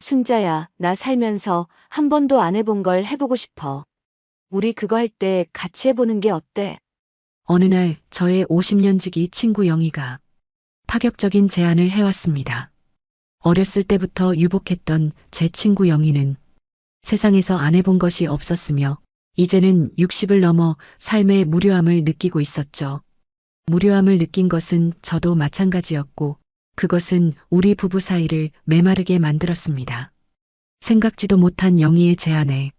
순자야, 나 살면서 한 번도 안 해본 걸 해보고 싶어. 우리 그거 할 때 같이 해보는 게 어때? 어느 날 저의 50년 지기 친구 영희가 파격적인 제안을 해왔습니다. 어렸을 때부터 유복했던 제 친구 영희는 세상에서 안 해본 것이 없었으며 이제는 60을 넘어 삶의 무료함을 느끼고 있었죠. 무료함을 느낀 것은 저도 마찬가지였고 그것은 우리 부부 사이를 메마르게 만들었습니다. 생각지도 못한 영희의 제안에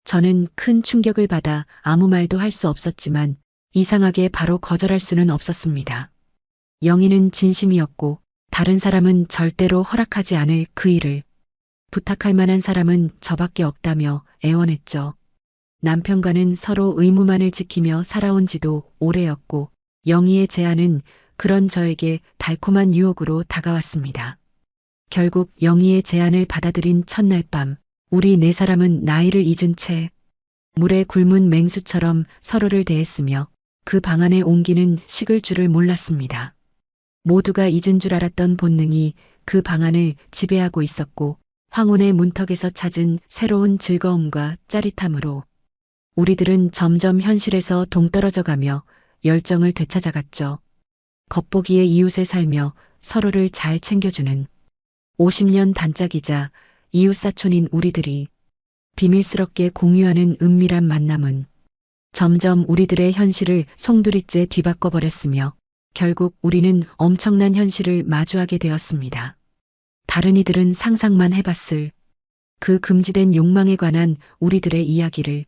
저는 큰 충격을 받아 아무 말도 할 수 없었지만 이상하게 바로 거절할 수는 없었습니다. 영희는 진심이었고 다른 사람은 절대로 허락하지 않을 그 일을 부탁할 만한 사람은 저밖에 없다며 애원했죠. 남편과는 서로 의무만을 지키며 살아온 지도 오래였고 영희의 제안은 그런 저에게 달콤한 유혹으로 다가왔습니다. 결국 영희의 제안을 받아들인 첫날 밤 우리 네 사람은 나이를 잊은 채 물에 굶은 맹수처럼 서로를 대했으며 그 방 안의 온기는 식을 줄을 몰랐습니다. 모두가 잊은 줄 알았던 본능이 그 방 안을 지배하고 있었고 황혼의 문턱에서 찾은 새로운 즐거움과 짜릿함으로 우리들은 점점 현실에서 동떨어져 가며 열정을 되찾아갔죠. 겉보기에 이웃에 살며 서로를 잘 챙겨주는 50년 단짝이자 이웃사촌인 우리들이 비밀스럽게 공유하는 은밀한 만남은 점점 우리들의 현실을 송두리째 뒤바꿔 버렸으며 결국 우리는 엄청난 현실을 마주하게 되었습니다. 다른 이들은 상상만 해봤을 그 금지된 욕망에 관한 우리들의 이야기를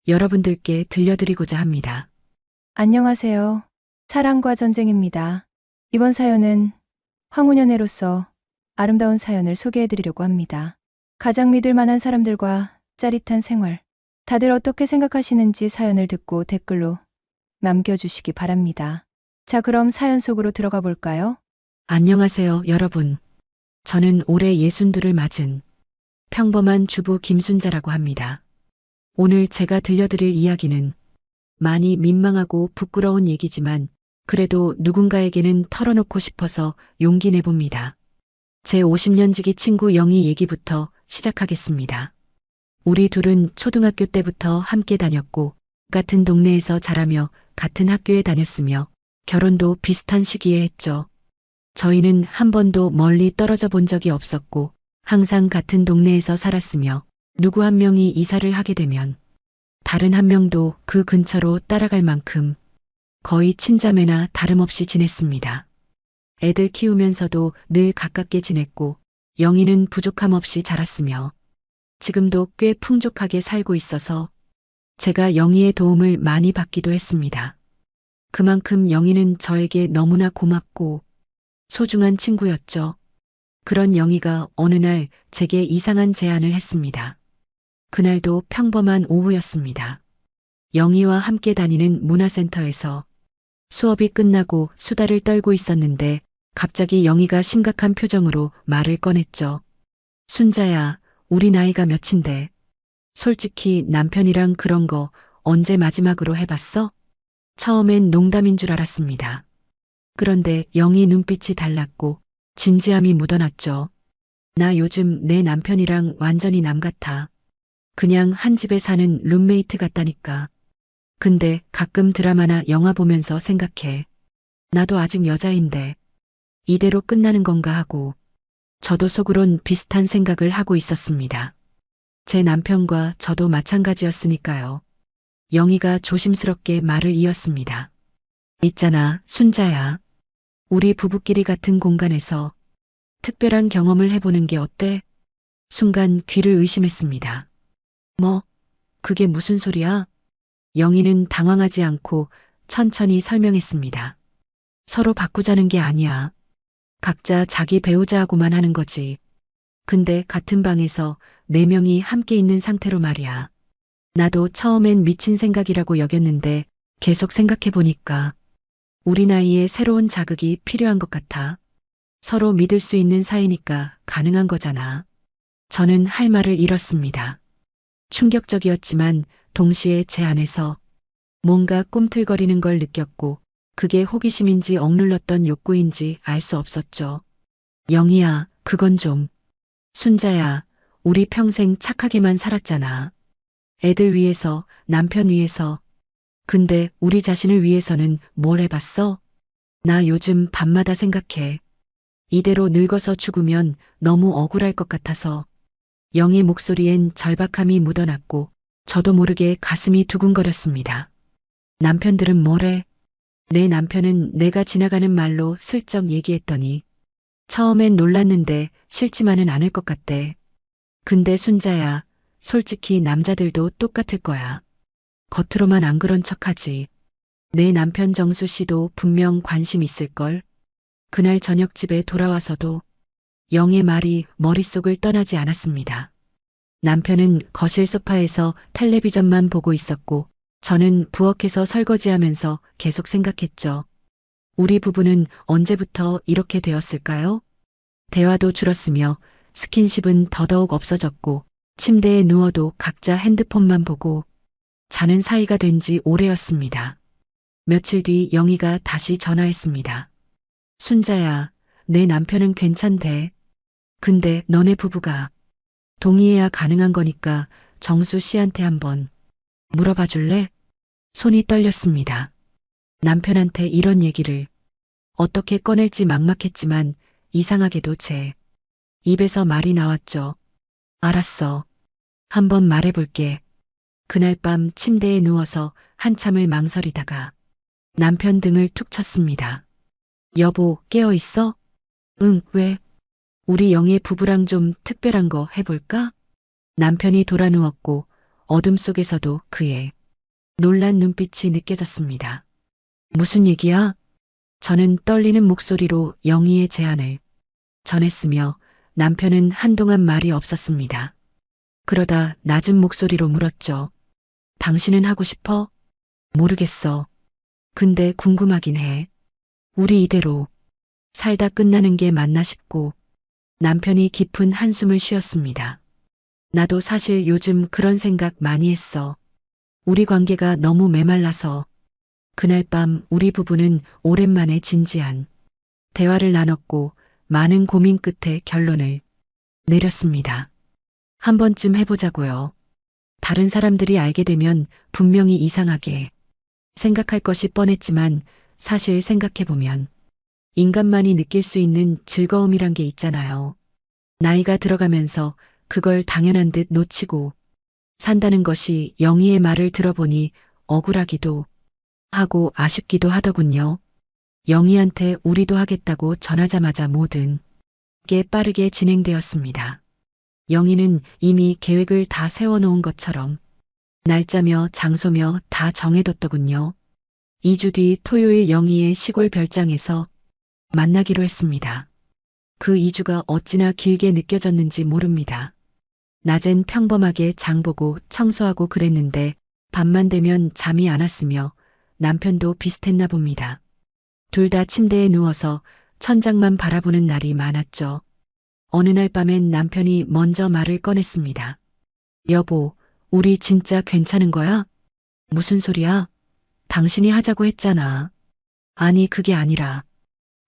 여러분들께 들려드리고자 합니다. 안녕하세요. 사랑과 전쟁입니다. 이번 사연은 황후년애로서 아름다운 사연을 소개해드리려고 합니다. 가장 믿을 만한 사람들과 짜릿한 생활. 다들 어떻게 생각하시는지 사연을 듣고 댓글로 남겨주시기 바랍니다. 자, 그럼 사연 속으로 들어가 볼까요? 안녕하세요, 여러분. 저는 올해 62를 맞은 평범한 주부 김순자라고 합니다. 오늘 제가 들려드릴 이야기는 많이 민망하고 부끄러운 얘기지만 그래도 누군가에게는 털어놓고 싶어서 용기 내봅니다. 제 50년 지기 친구 영희 얘기부터 시작하겠습니다. 우리 둘은 초등학교 때부터 함께 다녔고 같은 동네에서 자라며 같은 학교에 다녔으며 결혼도 비슷한 시기에 했죠. 저희는 한 번도 멀리 떨어져 본 적이 없었고 항상 같은 동네에서 살았으며 누구 한 명이 이사를 하게 되면 다른 한 명도 그 근처로 따라갈 만큼 거의 친자매나 다름없이 지냈습니다. 애들 키우면서도 늘 가깝게 지냈고 영희는 부족함 없이 자랐으며 지금도 꽤 풍족하게 살고 있어서 제가 영희의 도움을 많이 받기도 했습니다. 그만큼 영희는 저에게 너무나 고맙고 소중한 친구였죠. 그런 영희가 어느 날 제게 이상한 제안을 했습니다. 그날도 평범한 오후였습니다. 영희와 함께 다니는 문화센터에서 수업이 끝나고 수다를 떨고 있었는데 갑자기 영희가 심각한 표정으로 말을 꺼냈죠. 순자야, 우리 나이가 몇인데 솔직히 남편이랑 그런 거 언제 마지막으로 해봤어? 처음엔 농담인 줄 알았습니다. 그런데 영희 눈빛이 달랐고 진지함이 묻어났죠. 나 요즘 내 남편이랑 완전히 남 같아. 그냥 한 집에 사는 룸메이트 같다니까. 근데 가끔 드라마나 영화 보면서 생각해. 나도 아직 여자인데 이대로 끝나는 건가 하고 저도 속으론 비슷한 생각을 하고 있었습니다. 제 남편과 저도 마찬가지였으니까요. 영희가 조심스럽게 말을 이었습니다. 있잖아, 순자야. 우리 부부끼리 같은 공간에서 특별한 경험을 해보는 게 어때? 순간 귀를 의심했습니다. 뭐, 그게 무슨 소리야? 영희는 당황하지 않고 천천히 설명했습니다. 서로 바꾸자는 게 아니야. 각자 자기 배우자하고만 하는 거지. 근데 같은 방에서 4명이 함께 있는 상태로 말이야. 나도 처음엔 미친 생각이라고 여겼는데 계속 생각해보니까 우리 나이에 새로운 자극이 필요한 것 같아. 서로 믿을 수 있는 사이니까 가능한 거잖아. 저는 할 말을 잃었습니다. 충격적이었지만 동시에 제 안에서 뭔가 꿈틀거리는 걸 느꼈고 그게 호기심인지 억눌렀던 욕구인지 알 수 없었죠. 영희야, 그건 좀. 순자야, 우리 평생 착하게만 살았잖아. 애들 위해서, 남편 위해서. 근데 우리 자신을 위해서는 뭘 해봤어? 나 요즘 밤마다 생각해. 이대로 늙어서 죽으면 너무 억울할 것 같아서. 영의 목소리엔 절박함이 묻어났고 저도 모르게 가슴이 두근거렸습니다. 남편들은 뭐래? 내 남편은 내가 지나가는 말로 슬쩍 얘기했더니 처음엔 놀랐는데 싫지만은 않을 것 같대. 근데 순자야, 솔직히 남자들도 똑같을 거야. 겉으로만 안 그런 척하지. 내 남편 정수 씨도 분명 관심 있을걸. 그날 저녁 집에 돌아와서도 영의 말이 머릿속을 떠나지 않았습니다. 남편은 거실 소파에서 텔레비전만 보고 있었고 저는 부엌에서 설거지하면서 계속 생각했죠. 우리 부부는 언제부터 이렇게 되었을까요? 대화도 줄었으며 스킨십은 더더욱 없어졌고 침대에 누워도 각자 핸드폰만 보고 자는 사이가 된 지 오래였습니다. 며칠 뒤 영희가 다시 전화했습니다. 순자야, 내 남편은 괜찮대. 근데 너네 부부가 동의해야 가능한 거니까 정수 씨한테 한번 물어봐 줄래? 손이 떨렸습니다. 남편한테 이런 얘기를 어떻게 꺼낼지 막막했지만 이상하게도 제 입에서 말이 나왔죠. 알았어. 한번 말해볼게. 그날 밤 침대에 누워서 한참을 망설이다가 남편 등을 툭 쳤습니다. 여보, 깨어있어? 응, 왜? 우리 영희 부부랑 좀 특별한 거 해볼까? 남편이 돌아 누웠고 어둠 속에서도 그의 놀란 눈빛이 느껴졌습니다. 무슨 얘기야? 저는 떨리는 목소리로 영희의 제안을 전했으며 남편은 한동안 말이 없었습니다. 그러다 낮은 목소리로 물었죠. 당신은 하고 싶어? 모르겠어. 근데 궁금하긴 해. 우리 이대로 살다 끝나는 게 맞나 싶고 남편이 깊은 한숨을 쉬었습니다. 나도 사실 요즘 그런 생각 많이 했어. 우리 관계가 너무 메말라서. 그날 밤 우리 부부는 오랜만에 진지한 대화를 나눴고 많은 고민 끝에 결론을 내렸습니다. 한 번쯤 해보자고요. 다른 사람들이 알게 되면 분명히 이상하게 생각할 것이 뻔했지만 사실 생각해보면 인간만이 느낄 수 있는 즐거움이란 게 있잖아요. 나이가 들어가면서 그걸 당연한 듯 놓치고 산다는 것이 영희의 말을 들어보니 억울하기도 하고 아쉽기도 하더군요. 영희한테 우리도 하겠다고 전하자마자 모든 게 빠르게 진행되었습니다. 영희는 이미 계획을 다 세워놓은 것처럼 날짜며 장소며 다 정해뒀더군요. 2주 뒤 토요일 영희의 시골 별장에서 만나기로 했습니다. 그 2주가 어찌나 길게 느껴졌는지 모릅니다. 낮엔 평범하게 장보고 청소하고 그랬는데 밤만 되면 잠이 안 왔으며 남편도 비슷했나 봅니다. 둘 다 침대에 누워서 천장만 바라보는 날이 많았죠. 어느 날 밤엔 남편이 먼저 말을 꺼냈습니다. 여보, 우리 진짜 괜찮은 거야? 무슨 소리야? 당신이 하자고 했잖아. 아니, 그게 아니라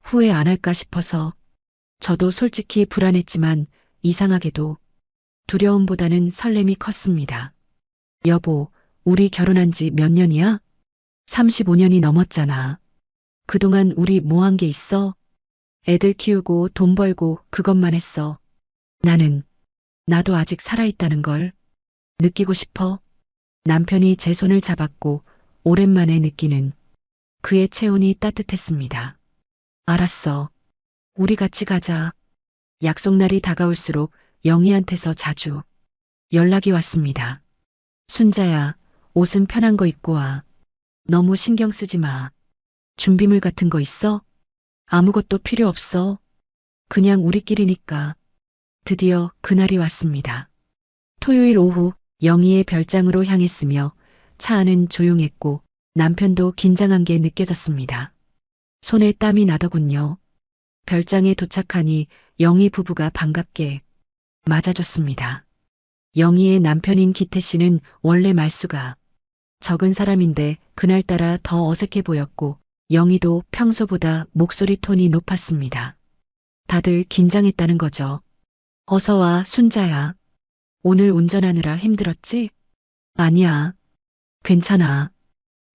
후회 안 할까 싶어서. 저도 솔직히 불안했지만 이상하게도 두려움보다는 설렘이 컸습니다. 여보, 우리 결혼한 지 몇 년이야? 35년이 넘었잖아. 그동안 우리 뭐 한 게 있어? 애들 키우고 돈 벌고 그것만 했어. 나도 아직 살아있다는 걸 느끼고 싶어. 남편이 제 손을 잡았고 오랜만에 느끼는 그의 체온이 따뜻했습니다. 알았어. 우리 같이 가자. 약속날이 다가올수록 영희한테서 자주 연락이 왔습니다. 순자야, 옷은 편한 거 입고 와. 너무 신경 쓰지 마. 준비물 같은 거 있어? 아무것도 필요 없어. 그냥 우리끼리니까. 드디어 그날이 왔습니다. 토요일 오후 영희의 별장으로 향했으며 차 안은 조용했고 남편도 긴장한 게 느껴졌습니다. 손에 땀이 나더군요. 별장에 도착하니 영희 부부가 반갑게 맞아줬습니다. 영희의 남편인 기태 씨는 원래 말수가 적은 사람인데 그날따라 더 어색해 보였고 영희도 평소보다 목소리 톤이 높았습니다. 다들 긴장했다는 거죠. 어서 와, 순자야. 오늘 운전하느라 힘들었지? 아니야. 괜찮아.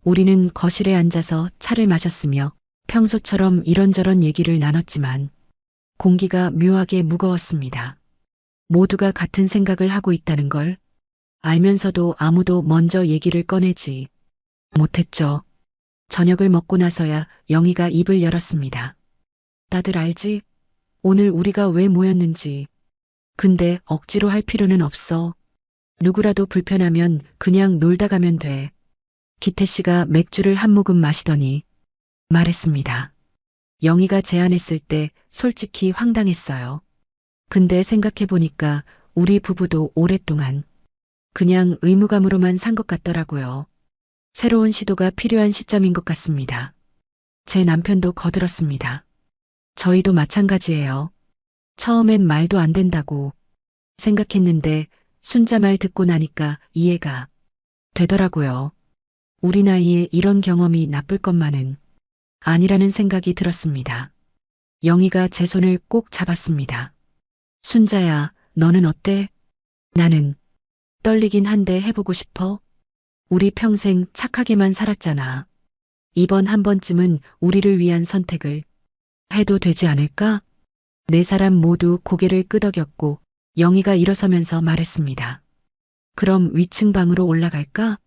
우리는 거실에 앉아서 차를 마셨으며 평소처럼 이런저런 얘기를 나눴지만 공기가 묘하게 무거웠습니다. 모두가 같은 생각을 하고 있다는 걸 알면서도 아무도 먼저 얘기를 꺼내지 못했죠. 저녁을 먹고 나서야 영희가 입을 열었습니다. 다들 알지? 오늘 우리가 왜 모였는지. 근데 억지로 할 필요는 없어. 누구라도 불편하면 그냥 놀다 가면 돼. 기태 씨가 맥주를 한 모금 마시더니 말했습니다. 영희가 제안했을 때 솔직히 황당했어요. 근데 생각해보니까 우리 부부도 오랫동안 그냥 의무감으로만 산 것 같더라고요. 새로운 시도가 필요한 시점인 것 같습니다. 제 남편도 거들었습니다. 저희도 마찬가지예요. 처음엔 말도 안 된다고 생각했는데 순자 말 듣고 나니까 이해가 되더라고요. 우리 나이에 이런 경험이 나쁠 것만은 아니라는 생각이 들었습니다. 영희가 제 손을 꼭 잡았습니다. 순자야, 너는 어때? 나는 떨리긴 한데 해보고 싶어. 우리 평생 착하게만 살았잖아. 이번 한 번쯤은 우리를 위한 선택을 해도 되지 않을까? 네 사람 모두 고개를 끄덕였고 영희가 일어서면서 말했습니다. 그럼 위층 방으로 올라갈까?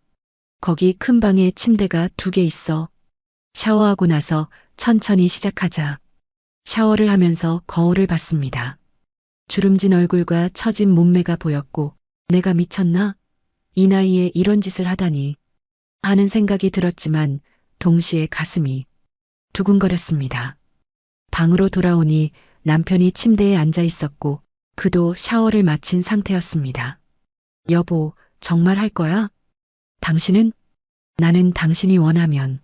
거기 큰 방에 침대가 2개 있어. 샤워하고 나서 천천히 시작하자. 샤워를 하면서 거울을 봤습니다. 주름진 얼굴과 처진 몸매가 보였고 내가 미쳤나? 이 나이에 이런 짓을 하다니 하는 생각이 들었지만 동시에 가슴이 두근거렸습니다. 방으로 돌아오니 남편이 침대에 앉아 있었고 그도 샤워를 마친 상태였습니다. 여보, 정말 할 거야? 당신은? 나는 당신이 원하면.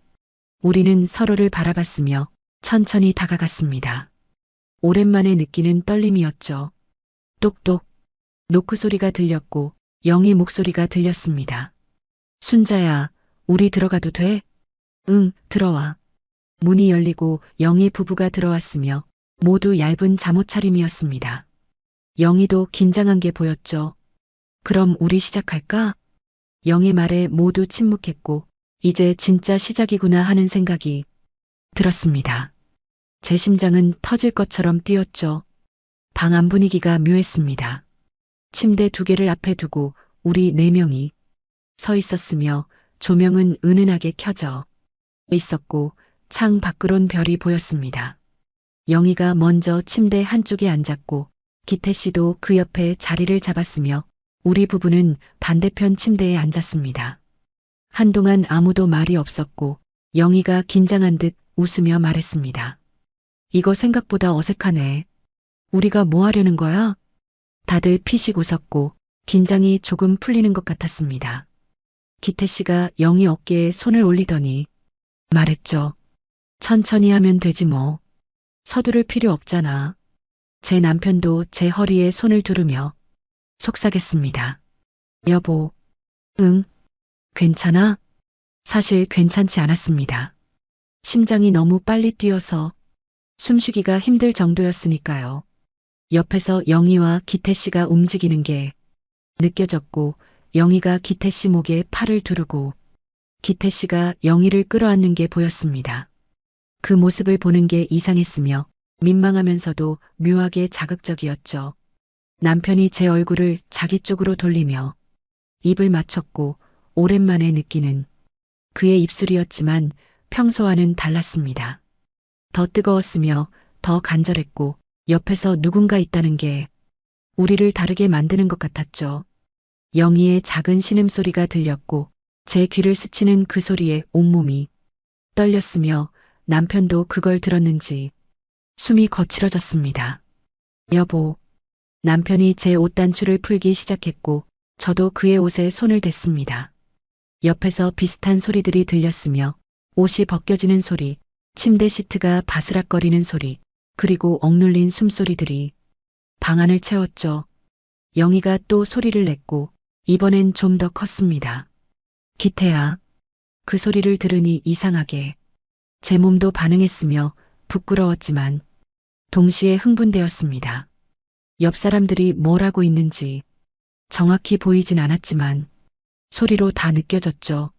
우리는 서로를 바라봤으며 천천히 다가갔습니다. 오랜만에 느끼는 떨림이었죠. 똑똑. 노크 소리가 들렸고 영희 목소리가 들렸습니다. 순자야, 우리 들어가도 돼? 응, 들어와. 문이 열리고 영희 부부가 들어왔으며 모두 얇은 잠옷 차림이었습니다. 영희도 긴장한 게 보였죠. 그럼 우리 시작할까? 영희 말에 모두 침묵했고 이제 진짜 시작이구나 하는 생각이 들었습니다. 제 심장은 터질 것처럼 뛰었죠. 방 안 분위기가 묘했습니다. 침대 2개를 앞에 두고 우리 4명이 서 있었으며 조명은 은은하게 켜져 있었고 창 밖으론 별이 보였습니다. 영희가 먼저 침대 한쪽에 앉았고 기태 씨도 그 옆에 자리를 잡았으며 우리 부부는 반대편 침대에 앉았습니다. 한동안 아무도 말이 없었고 영희가 긴장한 듯 웃으며 말했습니다. 이거 생각보다 어색하네. 우리가 뭐 하려는 거야? 다들 피식 웃었고 긴장이 조금 풀리는 것 같았습니다. 기태 씨가 영희 어깨에 손을 올리더니 말했죠. 천천히 하면 되지 뭐. 서두를 필요 없잖아. 제 남편도 제 허리에 손을 두르며 속삭였습니다. 여보, 응, 괜찮아? 사실 괜찮지 않았습니다. 심장이 너무 빨리 뛰어서 숨쉬기가 힘들 정도였으니까요. 옆에서 영희와 기태 씨가 움직이는 게 느껴졌고 영희가 기태 씨 목에 팔을 두르고 기태 씨가 영희를 끌어안는 게 보였습니다. 그 모습을 보는 게 이상했으며 민망하면서도 묘하게 자극적이었죠. 남편이 제 얼굴을 자기 쪽으로 돌리며 입을 맞췄고 오랜만에 느끼는 그의 입술이었지만 평소와는 달랐습니다. 더 뜨거웠으며 더 간절했고 옆에서 누군가 있다는 게 우리를 다르게 만드는 것 같았죠. 영희의 작은 신음소리가 들렸고 제 귀를 스치는 그 소리에 온몸이 떨렸으며 남편도 그걸 들었는지 숨이 거칠어졌습니다. 여보, 남편이 제 옷단추를 풀기 시작했고 저도 그의 옷에 손을 댔습니다. 옆에서 비슷한 소리들이 들렸으며 옷이 벗겨지는 소리, 침대 시트가 바스락거리는 소리, 그리고 억눌린 숨소리들이 방 안을 채웠죠. 영희가 또 소리를 냈고 이번엔 좀 더 컸습니다. 기태야. 그 소리를 들으니 이상하게 제 몸도 반응했으며 부끄러웠지만 동시에 흥분되었습니다. 옆 사람들이 뭘 하고 있는지 정확히 보이진 않았지만 소리로 다 느껴졌죠.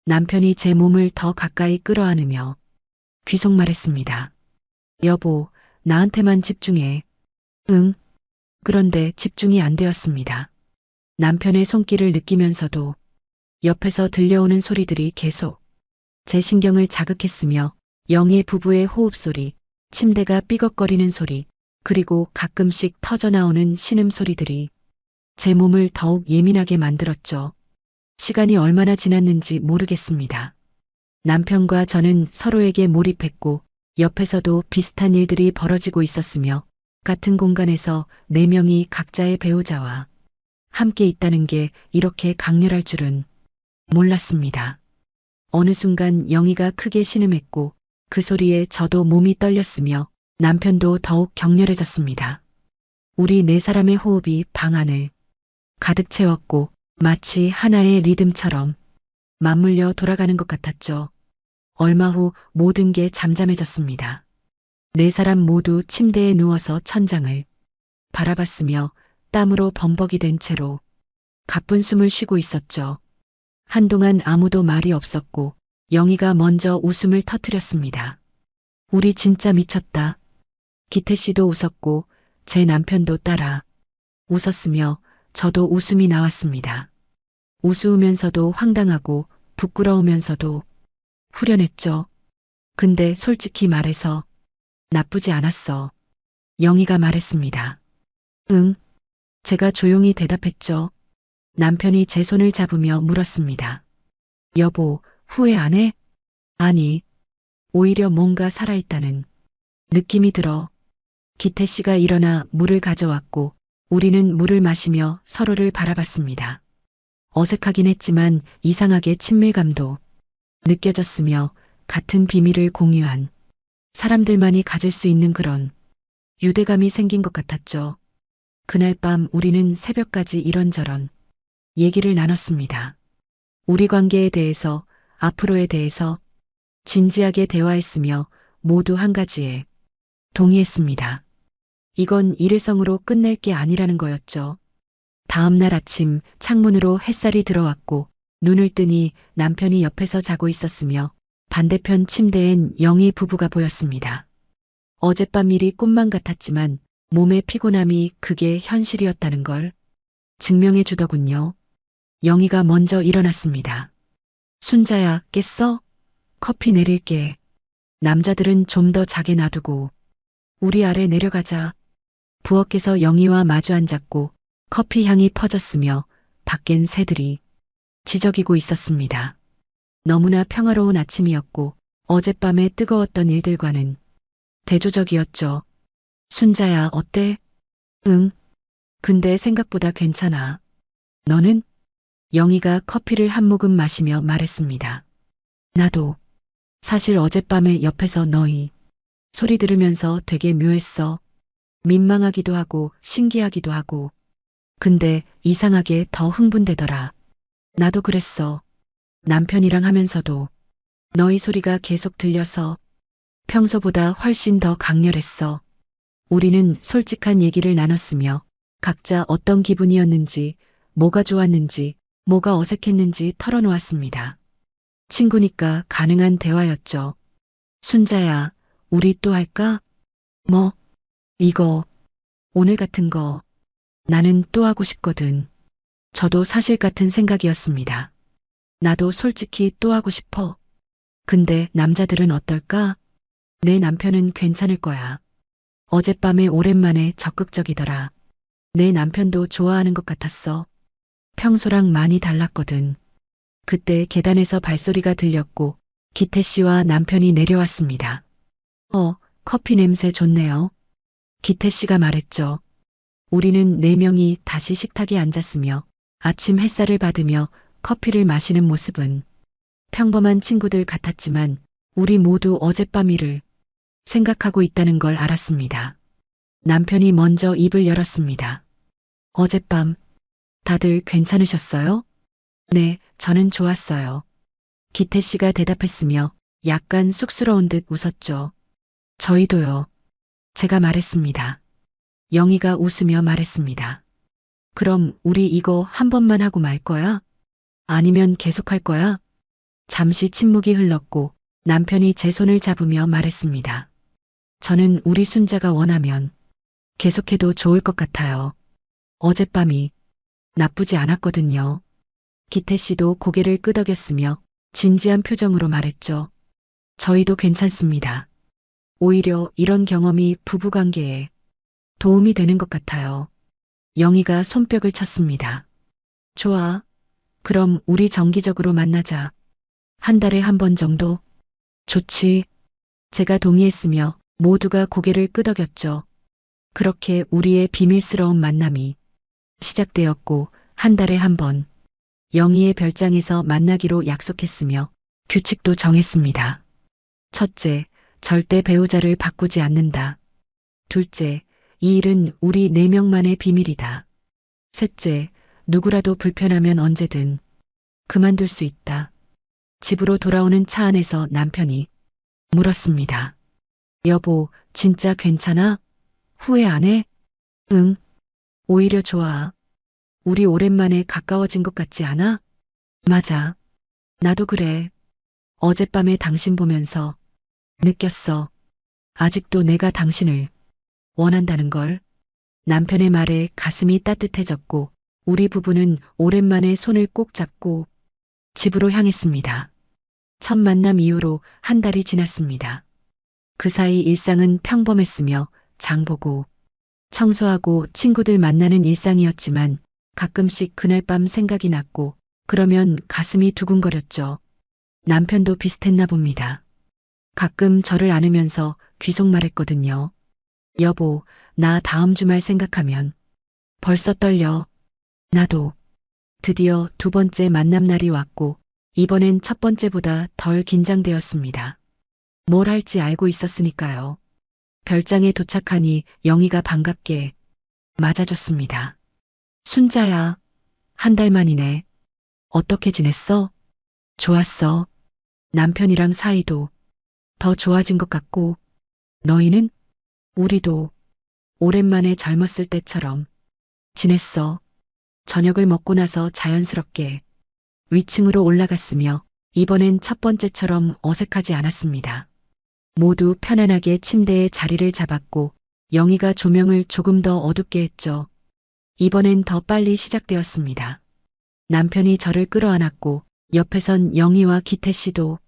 남편이 제 몸을 더 가까이 끌어안으며 귀속말했습니다. 여보, 나한테만 집중해. 응. 그런데 집중이 안 되었습니다. 남편의 손길을 느끼면서도 옆에서 들려오는 소리들이 계속 제 신경을 자극했으며 영희 부부의 호흡 소리, 침대가 삐걱거리는 소리, 그리고 가끔씩 터져나오는 신음소리들이 제 몸을 더욱 예민하게 만들었죠. 시간이 얼마나 지났는지 모르겠습니다. 남편과 저는 서로에게 몰입했고 옆에서도 비슷한 일들이 벌어지고 있었으며 같은 공간에서 네 명이 각자의 배우자와 함께 있다는 게 이렇게 강렬할 줄은 몰랐습니다. 어느 순간 영희가 크게 신음했고 그 소리에 저도 몸이 떨렸으며 남편도 더욱 격렬해졌습니다. 우리 네 사람의 호흡이 방 안을 가득 채웠고 마치 하나의 리듬처럼 맞물려 돌아가는 것 같았죠. 얼마 후 모든 게 잠잠해졌습니다. 네 사람 모두 침대에 누워서 천장을 바라봤으며 땀으로 범벅이 된 채로 가쁜 숨을 쉬고 있었죠. 한동안 아무도 말이 없었고 영희가 먼저 웃음을 터뜨렸습니다. 우리 진짜 미쳤다. 기태 씨도 웃었고 제 남편도 따라 웃었으며 저도 웃음이 나왔습니다. 우스우면서도 황당하고 부끄러우면서도 후련했죠. 근데 솔직히 말해서 나쁘지 않았어. 영희가 말했습니다. 응. 제가 조용히 대답했죠. 남편이 제 손을 잡으며 물었습니다. 여보, 후회 안 해? 아니. 오히려 뭔가 살아있다는 느낌이 들어. 기태 씨가 일어나 물을 가져왔고 우리는 물을 마시며 서로를 바라봤습니다. 어색하긴 했지만 이상하게 친밀감도 느껴졌으며 같은 비밀을 공유한 사람들만이 가질 수 있는 그런 유대감이 생긴 것 같았죠. 그날 밤 우리는 새벽까지 이런저런 얘기를 나눴습니다. 우리 관계에 대해서, 앞으로에 대해서 진지하게 대화했으며 모두 한 가지에 동의했습니다. 이건 일회성으로 끝낼 게 아니라는 거였죠. 다음 날 아침 창문으로 햇살이 들어왔고 눈을 뜨니 남편이 옆에서 자고 있었으며 반대편 침대엔 영희 부부가 보였습니다. 어젯밤 일이 꿈만 같았지만 몸의 피곤함이 그게 현실이었다는 걸 증명해 주더군요. 영희가 먼저 일어났습니다. 순자야, 깼어? 커피 내릴게. 남자들은 좀 더 자게 놔두고 우리 아래 내려가자. 부엌에서 영희와 마주 앉았고 커피 향이 퍼졌으며 밖엔 새들이 지저귀고 있었습니다. 너무나 평화로운 아침이었고 어젯밤의 뜨거웠던 일들과는 대조적이었죠. 순자야, 어때? 응. 근데 생각보다 괜찮아. 너는? 영희가 커피를 한 모금 마시며 말했습니다. 나도. 사실 어젯밤에 옆에서 너희 소리 들으면서 되게 묘했어. 민망하기도 하고 신기하기도 하고. 근데 이상하게 더 흥분되더라. 나도 그랬어. 남편이랑 하면서도 너희 소리가 계속 들려서 평소보다 훨씬 더 강렬했어. 우리는 솔직한 얘기를 나눴으며 각자 어떤 기분이었는지, 뭐가 좋았는지, 뭐가 어색했는지 털어놓았습니다. 친구니까 가능한 대화였죠. 순자야, 우리 또 할까? 뭐? 이거, 오늘 같은 거, 나는 또 하고 싶거든. 저도 사실 같은 생각이었습니다. 나도 솔직히 또 하고 싶어. 근데 남자들은 어떨까? 내 남편은 괜찮을 거야. 어젯밤에 오랜만에 적극적이더라. 내 남편도 좋아하는 것 같았어. 평소랑 많이 달랐거든. 그때 계단에서 발소리가 들렸고 기태 씨와 남편이 내려왔습니다. 커피 냄새 좋네요. 기태 씨가 말했죠. 우리는 네 명이 다시 식탁에 앉았으며 아침 햇살을 받으며 커피를 마시는 모습은 평범한 친구들 같았지만 우리 모두 어젯밤 일을 생각하고 있다는 걸 알았습니다. 남편이 먼저 입을 열었습니다. 어젯밤 다들 괜찮으셨어요? 네, 저는 좋았어요. 기태 씨가 대답했으며 약간 쑥스러운 듯 웃었죠. 저희도요. 제가 말했습니다. 영희가 웃으며 말했습니다. 그럼 우리 이거 한 번만 하고 말 거야? 아니면 계속할 거야? 잠시 침묵이 흘렀고 남편이 제 손을 잡으며 말했습니다. 저는 우리 순자가 원하면 계속해도 좋을 것 같아요. 어젯밤이 나쁘지 않았거든요. 기태 씨도 고개를 끄덕였으며 진지한 표정으로 말했죠. 저희도 괜찮습니다. 오히려 이런 경험이 부부관계에 도움이 되는 것 같아요. 영희가 손뼉을 쳤습니다. 좋아. 그럼 우리 정기적으로 만나자. 한 달에 한 번 정도? 좋지. 제가 동의했으며 모두가 고개를 끄덕였죠. 그렇게 우리의 비밀스러운 만남이 시작되었고 한 달에 한 번 영희의 별장에서 만나기로 약속했으며 규칙도 정했습니다. 첫째, 절대 배우자를 바꾸지 않는다. 둘째, 이 일은 우리 4명만의 비밀이다. 셋째, 누구라도 불편하면 언제든 그만둘 수 있다. 집으로 돌아오는 차 안에서 남편이 물었습니다. 여보, 진짜 괜찮아? 후회 안 해? 응. 오히려 좋아. 우리 오랜만에 가까워진 것 같지 않아? 맞아. 나도 그래. 어젯밤에 당신 보면서 느꼈어. 아직도 내가 당신을 원한다는 걸. 남편의 말에 가슴이 따뜻해졌고 우리 부부는 오랜만에 손을 꼭 잡고 집으로 향했습니다. 첫 만남 이후로 한 달이 지났습니다. 그 사이 일상은 평범했으며 장보고 청소하고 친구들 만나는 일상이었지만 가끔씩 그날 밤 생각이 났고 그러면 가슴이 두근거렸죠. 남편도 비슷했나 봅니다. 가끔 저를 안으면서 귀속 말했거든요. 여보, 나 다음 주말 생각하면 벌써 떨려. 나도. 드디어 두 번째 만남 날이 왔고 이번엔 첫 번째보다 덜 긴장되었습니다. 뭘 할지 알고 있었으니까요. 별장에 도착하니 영희가 반갑게 맞아줬습니다. 순자야, 한 달 만이네. 어떻게 지냈어? 좋았어. 남편이랑 사이도 더 좋아진 것 같고, 너희는? 우리도 오랜만에 젊었을 때처럼 지냈어. 저녁을 먹고 나서 자연스럽게 위층으로 올라갔으며 이번엔 첫 번째처럼 어색하지 않았습니다. 모두 편안하게 침대에 자리를 잡았고 영희가 조명을 조금 더 어둡게 했죠. 이번엔 더 빨리 시작되었습니다. 남편이 저를 끌어안았고 옆에선 영희와 기태 씨도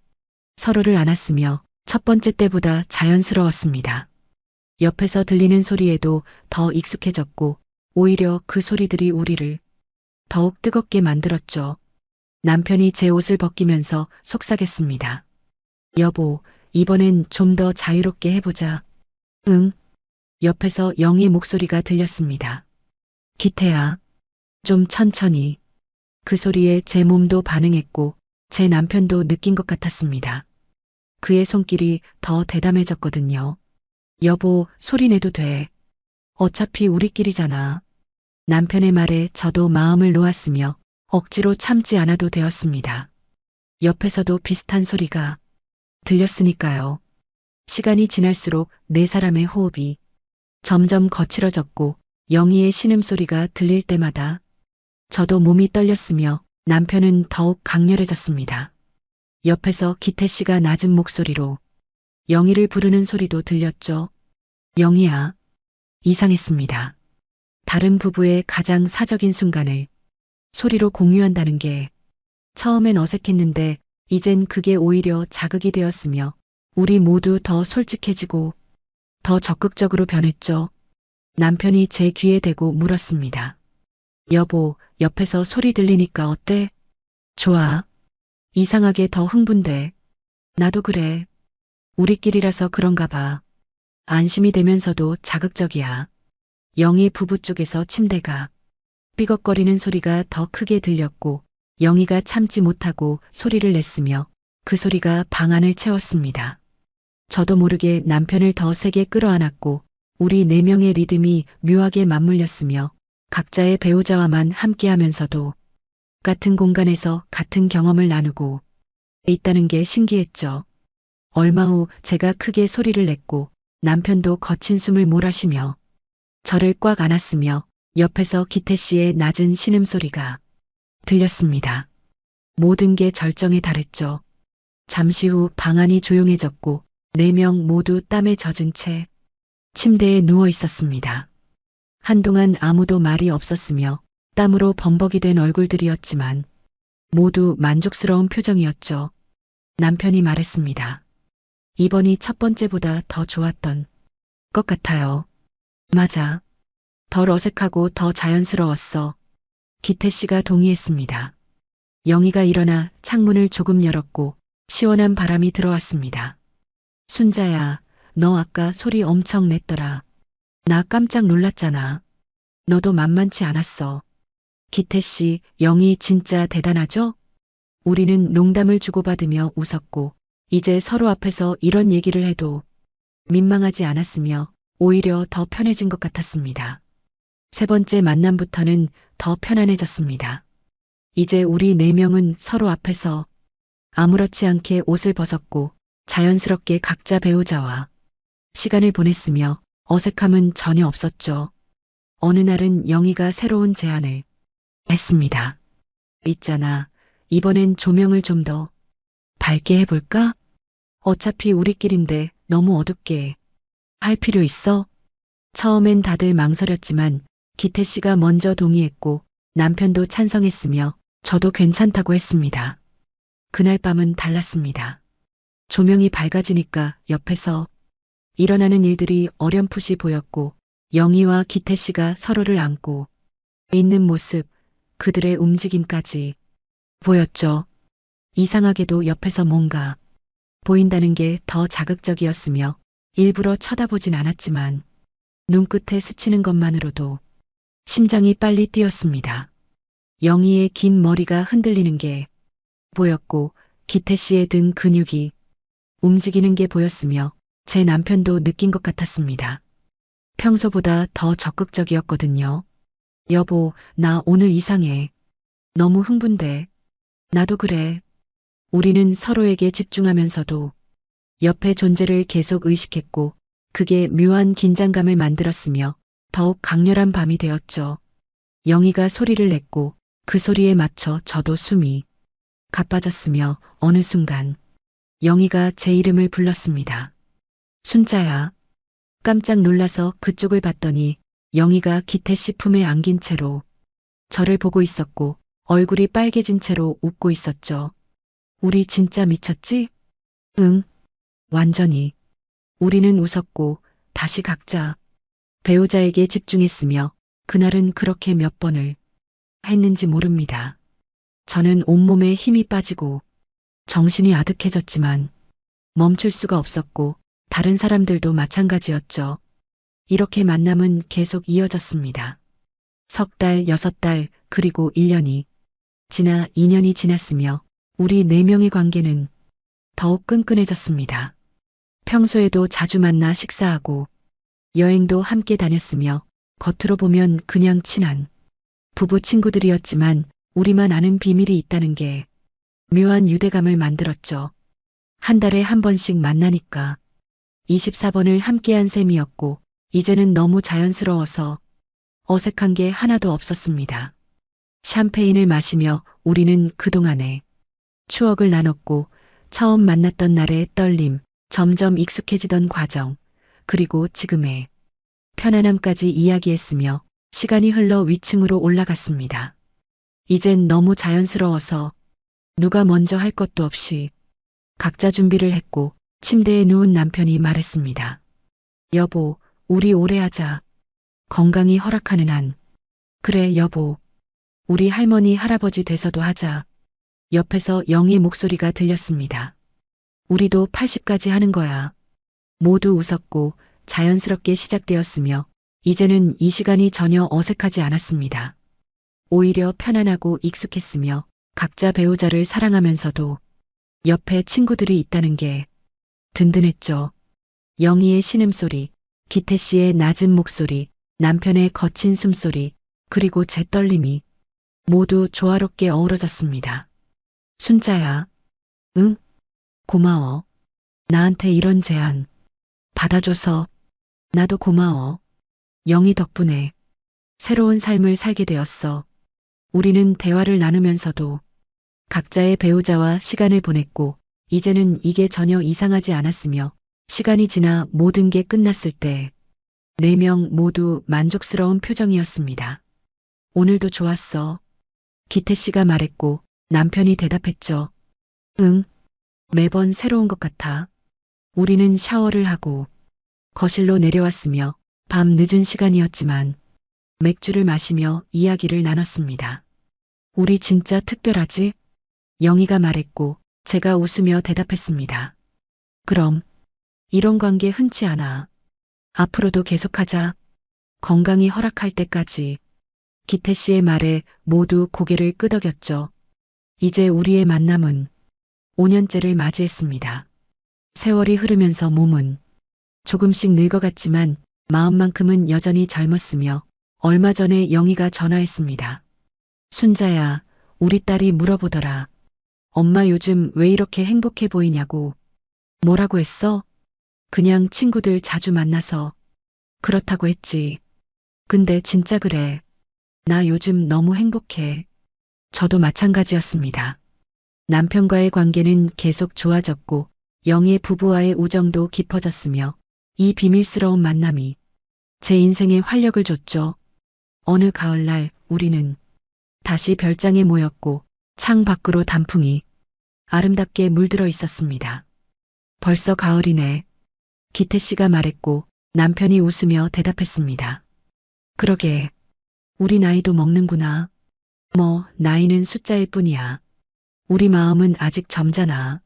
서로를 안았으며 첫 번째 때보다 자연스러웠습니다. 옆에서 들리는 소리에도 더 익숙해졌고 오히려 그 소리들이 우리를 더욱 뜨겁게 만들었죠. 남편이 제 옷을 벗기면서 속삭였습니다. 여보, 이번엔 좀 더 자유롭게 해보자. 응. 옆에서 영희의 목소리가 들렸습니다. 기태야, 좀 천천히. 그 소리에 제 몸도 반응했고 제 남편도 느낀 것 같았습니다. 그의 손길이 더 대담해졌거든요. 여보, 소리 내도 돼. 어차피 우리끼리잖아. 남편의 말에 저도 마음을 놓았으며 억지로 참지 않아도 되었습니다. 옆에서도 비슷한 소리가 들렸으니까요. 시간이 지날수록 네 사람의 호흡이 점점 거칠어졌고 영희의 신음소리가 들릴 때마다 저도 몸이 떨렸으며 남편은 더욱 강렬해졌습니다. 옆에서 기태 씨가 낮은 목소리로 영희를 부르는 소리도 들렸죠. 영희야. 이상했습니다. 다른 부부의 가장 사적인 순간을 소리로 공유한다는 게 처음엔 어색했는데 이젠 그게 오히려 자극이 되었으며 우리 모두 더 솔직해지고 더 적극적으로 변했죠. 남편이 제 귀에 대고 물었습니다. 여보, 옆에서 소리 들리니까 어때? 좋아. 이상하게 더 흥분돼. 나도 그래. 우리끼리라서 그런가 봐. 안심이 되면서도 자극적이야. 영희 부부 쪽에서 침대가 삐걱거리는 소리가 더 크게 들렸고 영희가 참지 못하고 소리를 냈으며 그 소리가 방 안을 채웠습니다. 저도 모르게 남편을 더 세게 끌어안았고 우리 4명의 리듬이 묘하게 맞물렸으며 각자의 배우자와만 함께하면서도 같은 공간에서 같은 경험을 나누고 있다는 게 신기했죠. 얼마 후 제가 크게 소리를 냈고 남편도 거친 숨을 몰아쉬며 저를 꽉 안았으며 옆에서 기태 씨의 낮은 신음소리가 들렸습니다. 모든 게 절정에 달했죠. 잠시 후 방 안이 조용해졌고 4명 모두 땀에 젖은 채 침대에 누워 있었습니다. 한동안 아무도 말이 없었으며 땀으로 범벅이 된 얼굴들이었지만 모두 만족스러운 표정이었죠. 남편이 말했습니다. 이번이 첫 번째보다 더 좋았던 것 같아요. 맞아. 덜 어색하고 더 자연스러웠어. 기태 씨가 동의했습니다. 영희가 일어나 창문을 조금 열었고 시원한 바람이 들어왔습니다. 순자야, 너 아까 소리 엄청 냈더라. 나 깜짝 놀랐잖아. 너도 만만치 않았어. 기태 씨, 영희 진짜 대단하죠? 우리는 농담을 주고받으며 웃었고 이제 서로 앞에서 이런 얘기를 해도 민망하지 않았으며 오히려 더 편해진 것 같았습니다. 3번째 만남부터는 더 편안해졌습니다. 이제 우리 4명은 서로 앞에서 아무렇지 않게 옷을 벗었고 자연스럽게 각자 배우자와 시간을 보냈으며 어색함은 전혀 없었죠. 어느 날은 영희가 새로운 제안을 했습니다. 있잖아, 이번엔 조명을 좀 더 밝게 해볼까? 어차피 우리끼린데 너무 어둡게 할 필요 있어? 처음엔 다들 망설였지만 기태 씨가 먼저 동의했고 남편도 찬성했으며 저도 괜찮다고 했습니다. 그날 밤은 달랐습니다. 조명이 밝아지니까 옆에서 일어나는 일들이 어렴풋이 보였고 영희와 기태 씨가 서로를 안고 있는 모습, 그들의 움직임까지 보였죠. 이상하게도 옆에서 뭔가 보인다는 게 더 자극적이었으며 일부러 쳐다보진 않았지만 눈끝에 스치는 것만으로도 심장이 빨리 뛰었습니다. 영희의 긴 머리가 흔들리는 게 보였고 기태 씨의 등 근육이 움직이는 게 보였으며 제 남편도 느낀 것 같았습니다. 평소보다 더 적극적이었거든요. 여보, 나 오늘 이상해. 너무 흥분돼. 나도 그래. 우리는 서로에게 집중하면서도 옆의 존재를 계속 의식했고 그게 묘한 긴장감을 만들었으며 더욱 강렬한 밤이 되었죠. 영희가 소리를 냈고 그 소리에 맞춰 저도 숨이 가빠졌으며 어느 순간 영희가 제 이름을 불렀습니다. 순자야. 깜짝 놀라서 그쪽을 봤더니 영희가 기태 씨 품에 안긴 채로 저를 보고 있었고 얼굴이 빨개진 채로 웃고 있었죠. 우리 진짜 미쳤지? 응. 완전히. 우리는 웃었고 다시 각자 배우자에게 집중했으며 그날은 그렇게 몇 번을 했는지 모릅니다. 저는 온몸에 힘이 빠지고 정신이 아득해졌지만 멈출 수가 없었고 다른 사람들도 마찬가지였죠. 이렇게 만남은 계속 이어졌습니다. 석 달, 6달, 그리고 1년이 지나 2년이 지났으며 우리 4명의 관계는 더욱 끈끈해졌습니다. 평소에도 자주 만나 식사하고 여행도 함께 다녔으며 겉으로 보면 그냥 친한 부부 친구들이었지만 우리만 아는 비밀이 있다는 게 묘한 유대감을 만들었죠. 한 달에 한 번씩 만나니까 24번을 함께한 셈이었고 이제는 너무 자연스러워서 어색한 게 하나도 없었습니다. 샴페인을 마시며 우리는 그동안의 추억을 나눴고 처음 만났던 날의 떨림, 점점 익숙해지던 과정, 그리고 지금의 편안함까지 이야기했으며 시간이 흘러 위층으로 올라갔습니다. 이젠 너무 자연스러워서 누가 먼저 할 것도 없이 각자 준비를 했고 침대에 누운 남편이 말했습니다. 여보, 우리 오래 하자. 건강이 허락하는 한. 그래, 여보. 우리 할머니, 할아버지 돼서도 하자. 옆에서 영희의 목소리가 들렸습니다. 우리도 80까지 하는 거야. 모두 웃었고 자연스럽게 시작되었으며 이제는 이 시간이 전혀 어색하지 않았습니다. 오히려 편안하고 익숙했으며 각자 배우자를 사랑하면서도 옆에 친구들이 있다는 게 든든했죠. 영희의 신음소리, 기태 씨의 낮은 목소리, 남편의 거친 숨소리, 그리고 제 떨림이 모두 조화롭게 어우러졌습니다. 순자야. 응? 고마워. 나한테 이런 제안 받아줘서 나도 고마워. 영희 덕분에 새로운 삶을 살게 되었어. 우리는 대화를 나누면서도 각자의 배우자와 시간을 보냈고, 이제는 이게 전혀 이상하지 않았으며, 시간이 지나 모든 게 끝났을 때, 4명 모두 만족스러운 표정이었습니다. 오늘도 좋았어. 기태 씨가 말했고, 남편이 대답했죠. 응, 매번 새로운 것 같아. 우리는 샤워를 하고, 거실로 내려왔으며, 밤 늦은 시간이었지만, 맥주를 마시며 이야기를 나눴습니다. 우리 진짜 특별하지? 영희가 말했고, 제가 웃으며 대답했습니다. 그럼, 이런 관계 흔치 않아. 앞으로도 계속하자. 건강이 허락할 때까지. 기태 씨의 말에 모두 고개를 끄덕였죠. 이제 우리의 만남은 5년째를 맞이했습니다. 세월이 흐르면서 몸은 조금씩 늙어갔지만 마음만큼은 여전히 젊었으며, 얼마 전에 영희가 전화했습니다. 순자야, 우리 딸이 물어보더라. 엄마 요즘 왜 이렇게 행복해 보이냐고. 뭐라고 했어? 그냥 친구들 자주 만나서. 그렇다고 했지. 근데 진짜 그래. 나 요즘 너무 행복해. 저도 마찬가지였습니다. 남편과의 관계는 계속 좋아졌고, 영희의 부부와의 우정도 깊어졌으며, 이 비밀스러운 만남이 제 인생에 활력을 줬죠. 어느 가을날 우리는 다시 별장에 모였고, 창 밖으로 단풍이 아름답게 물들어 있었습니다. 벌써 가을이네. 기태 씨가 말했고, 남편이 웃으며 대답했습니다. 그러게, 우리 나이도 먹는구나. 뭐, 나이는 숫자일 뿐이야. 우리 마음은 아직 젊잖아.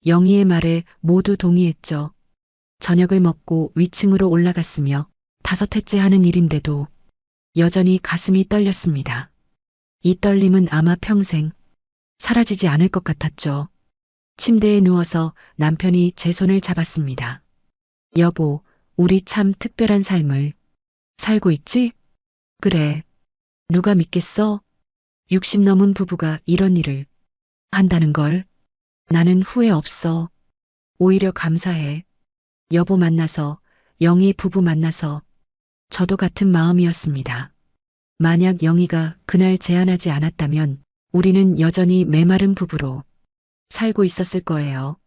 영희의 말에 모두 동의했죠. 저녁을 먹고 위층으로 올라갔으며, 5회째 하는 일인데도 여전히 가슴이 떨렸습니다. 이 떨림은 아마 평생 사라지지 않을 것 같았죠. 침대에 누워서 남편이 제 손을 잡았습니다. 여보, 우리 참 특별한 삶을 살고 있지? 그래. 누가 믿겠어? 60 넘은 부부가 이런 일을 한다는 걸. 나는 후회 없어. 오히려 감사해. 여보 만나서, 영희 부부 만나서 저도 같은 마음이었습니다. 만약 영희가 그날 제안하지 않았다면 우리는 여전히 메마른 부부로 살고 있었을 거예요.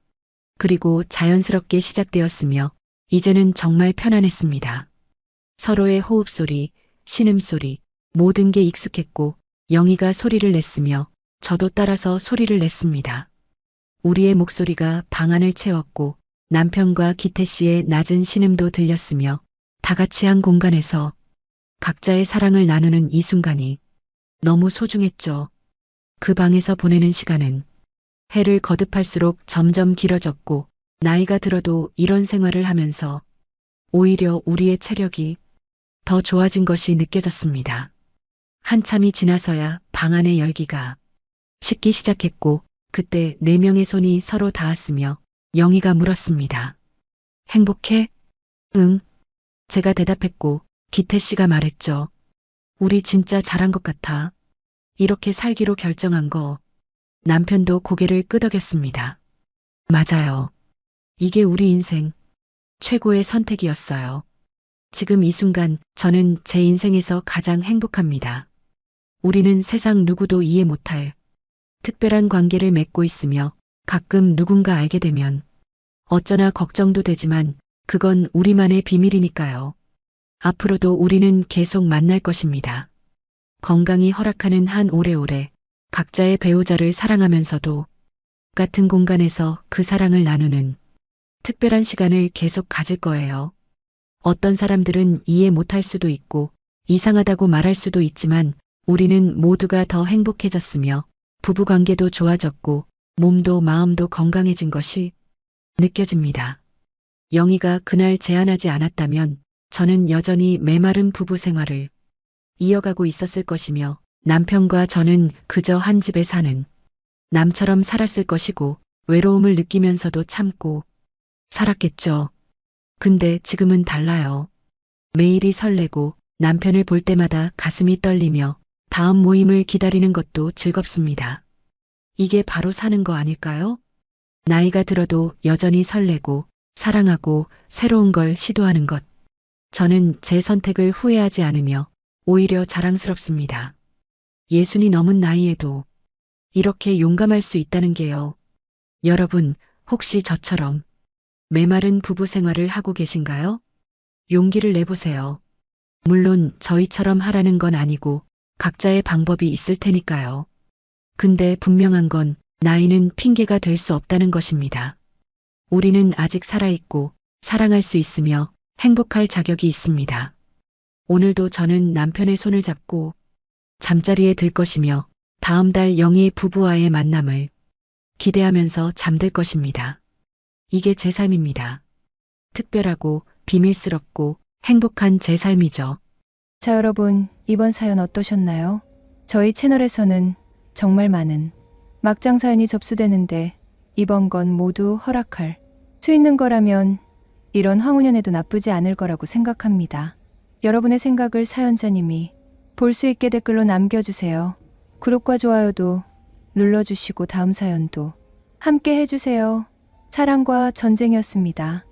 그리고 자연스럽게 시작되었으며, 이제는 정말 편안했습니다. 서로의 호흡소리, 신음소리, 모든 게 익숙했고, 영희가 소리를 냈으며 저도 따라서 소리를 냈습니다. 우리의 목소리가 방 안을 채웠고, 남편과 기태 씨의 낮은 신음도 들렸으며, 다 같이 한 공간에서 각자의 사랑을 나누는 이 순간이 너무 소중했죠. 그 방에서 보내는 시간은 해를 거듭할수록 점점 길어졌고, 나이가 들어도 이런 생활을 하면서 오히려 우리의 체력이 더 좋아진 것이 느껴졌습니다. 한참이 지나서야 방 안의 열기가 식기 시작했고, 그때 4명의 손이 서로 닿았으며 영희가 물었습니다. 행복해? 응. 제가 대답했고, 기태 씨가 말했죠. 우리 진짜 잘한 것 같아. 이렇게 살기로 결정한 거. 남편도 고개를 끄덕였습니다. 맞아요. 이게 우리 인생 최고의 선택이었어요. 지금 이 순간 저는 제 인생에서 가장 행복합니다. 우리는 세상 누구도 이해 못할 특별한 관계를 맺고 있으며, 가끔 누군가 알게 되면 어쩌나 걱정도 되지만 그건 우리만의 비밀이니까요. 앞으로도 우리는 계속 만날 것입니다. 건강이 허락하는 한 오래오래 각자의 배우자를 사랑하면서도 같은 공간에서 그 사랑을 나누는 특별한 시간을 계속 가질 거예요. 어떤 사람들은 이해 못할 수도 있고 이상하다고 말할 수도 있지만, 우리는 모두가 더 행복해졌으며 부부관계도 좋아졌고 몸도 마음도 건강해진 것이 느껴집니다. 영희가 그날 제안하지 않았다면 저는 여전히 메마른 부부 생활을 이어가고 있었을 것이며, 남편과 저는 그저 한 집에 사는 남처럼 살았을 것이고, 외로움을 느끼면서도 참고 살았겠죠. 근데 지금은 달라요. 매일이 설레고 남편을 볼 때마다 가슴이 떨리며 다음 모임을 기다리는 것도 즐겁습니다. 이게 바로 사는 거 아닐까요? 나이가 들어도 여전히 설레고 사랑하고 새로운 걸 시도하는 것. 저는 제 선택을 후회하지 않으며 오히려 자랑스럽습니다. 예순이 넘은 나이에도 이렇게 용감할 수 있다는 게요. 여러분, 혹시 저처럼 메마른 부부 생활을 하고 계신가요? 용기를 내보세요. 물론 저희처럼 하라는 건 아니고 각자의 방법이 있을 테니까요. 근데 분명한 건 나이는 핑계가 될 수 없다는 것입니다. 우리는 아직 살아있고 사랑할 수 있으며 행복할 자격이 있습니다. 오늘도 저는 남편의 손을 잡고 잠자리에 들 것이며 다음 달 영희의 부부와의 만남을 기대하면서 잠들 것입니다. 이게 제 삶입니다. 특별하고 비밀스럽고 행복한 제 삶이죠. 자, 여러분, 이번 사연 어떠셨나요? 저희 채널에서는 정말 많은 막장 사연이 접수되는데 이번 건 모두 허락할 수 있는 거라면 이런 황혼연애도 나쁘지 않을 거라고 생각합니다. 여러분의 생각을 사연자님이 볼 수 있게 댓글로 남겨주세요. 구독과 좋아요도 눌러주시고 다음 사연도 함께 해주세요. 사랑과 전쟁이었습니다.